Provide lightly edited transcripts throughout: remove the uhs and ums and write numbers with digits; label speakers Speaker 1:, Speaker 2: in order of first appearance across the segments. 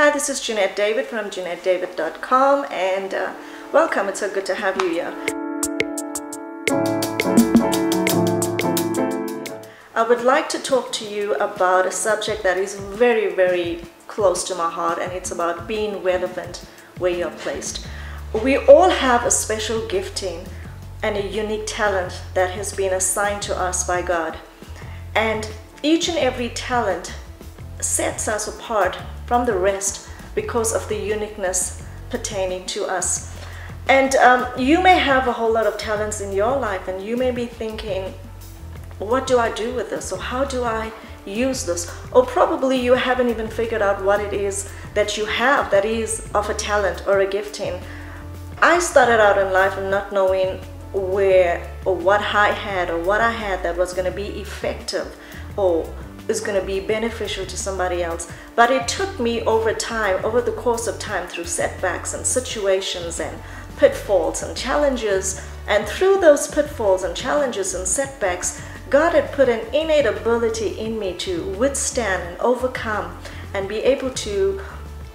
Speaker 1: Hi, this is Jeanette David from JeanetteDavid.com, and welcome. It's so good to have you here. I would like to talk to you about a subject that is very, very close to my heart, and it's about being relevant where you're placed. We all have a special gifting and a unique talent that has been assigned to us by God. And each and every talent sets us apart from the rest because of the uniqueness pertaining to us. And you may have a whole lot of talents in your life, and you may be thinking, what do I do with this? Or how do I use this? Or probably you haven't even figured out what it is that you have that is of a talent or a gifting. I started out in life not knowing where or what I had or what I had that was going to be effective or is going to be beneficial to somebody else. But it took me over time, over the course of time, through setbacks and situations and pitfalls and challenges. And through those pitfalls and challenges and setbacks, God had put an innate ability in me to withstand and overcome and be able to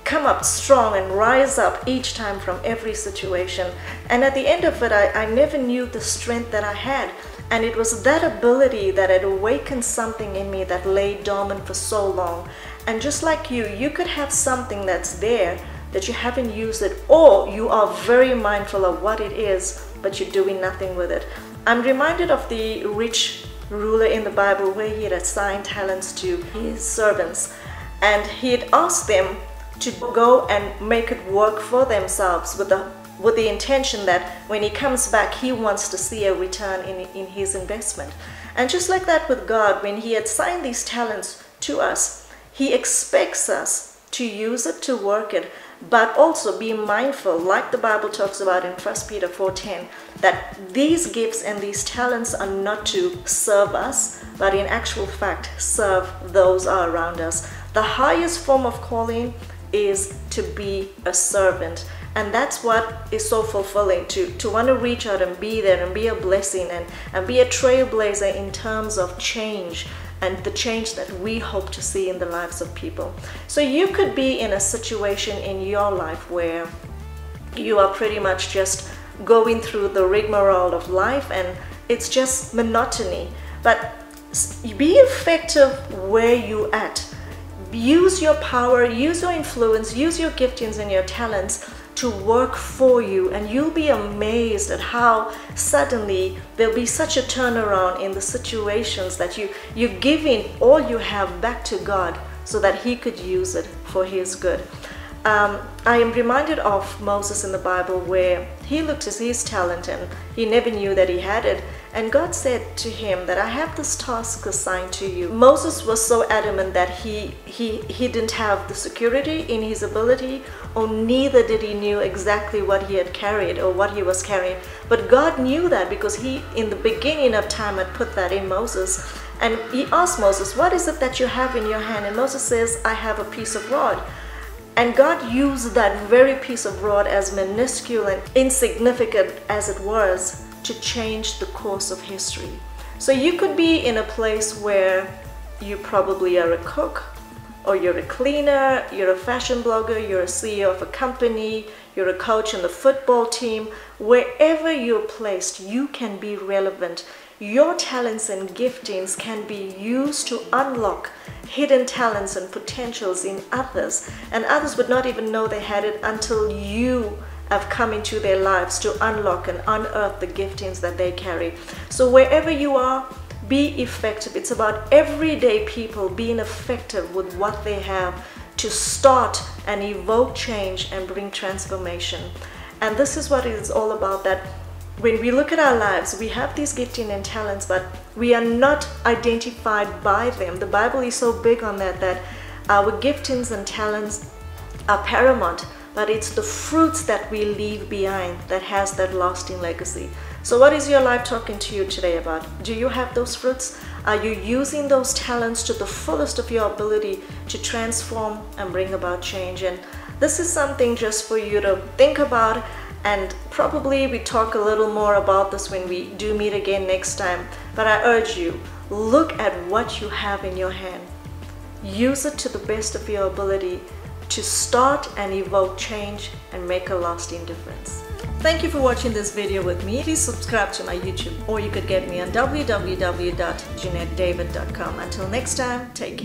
Speaker 1: come up strong and rise up each time from every situation. And at the end of it, I never knew the strength that I had. And it was that ability that had awakened something in me that lay dormant for so long. And just like you could have something that's there that you haven't used it, or you are very mindful of what it is, but you're doing nothing with it. I'm reminded of the rich ruler in the Bible where he had assigned talents to his servants. And he had asked them to go and make it work for themselves with the intention that when he comes back, he wants to see a return in his investment. And just like that with God, when he had assigned these talents to us, he expects us to use it, to work it, but also be mindful, like the Bible talks about in 1 Peter 4:10, that these gifts and these talents are not to serve us, but in actual fact, serve those around us. The highest form of calling is to be a servant. And that's what is so fulfilling, to want to reach out and be there and be a blessing and be a trailblazer in terms of change and the change that we hope to see in the lives of people. So you could be in a situation in your life where you are pretty much just going through the rigmarole of life and it's just monotony. But be effective where you're at. Use your power, use your influence, use your giftings and your talents to work for you, and you'll be amazed at how suddenly there'll be such a turnaround in the situations that you're giving all you have back to God so that he could use it for his good. I am reminded of Moses in the Bible where he looked at his talent and he never knew that he had it. And God said to him that I have this task assigned to you. Moses was so adamant that he didn't have the security in his ability, or neither did he knew exactly what he had carried or what he was carrying. But God knew that because he, in the beginning of time, had put that in Moses. And he asked Moses, what is it that you have in your hand? And Moses says, I have a piece of rod. And God used that very piece of rod, as minuscule and insignificant as it was, to change the course of history. So you could be in a place where you probably are a cook, or you're a cleaner, you're a fashion blogger, you're a CEO of a company, you're a coach in the football team. Wherever you're placed, you can be relevant. Your talents and giftings can be used to unlock hidden talents and potentials in others, and others would not even know they had it until you have come into their lives to unlock and unearth the giftings that they carry. So wherever you are, be effective. It's about everyday people being effective with what they have to start and evoke change and bring transformation. And this is what it is all about, that when we look at our lives, we have these gifting and talents, but we are not identified by them. The Bible is so big on that our giftings and talents are paramount, but it's the fruits that we leave behind that has that lasting legacy. So what is your life talking to you today about? Do you have those fruits? Are you using those talents to the fullest of your ability to transform and bring about change? And this is something just for you to think about. And probably we talk a little more about this when we do meet again next time. But I urge you, look at what you have in your hand. Use it to the best of your ability to start and evoke change and make a lasting difference. Thank you for watching this video with me. Please subscribe to my YouTube, or you could get me on www.JeanetteDavid.com. Until next time, take care.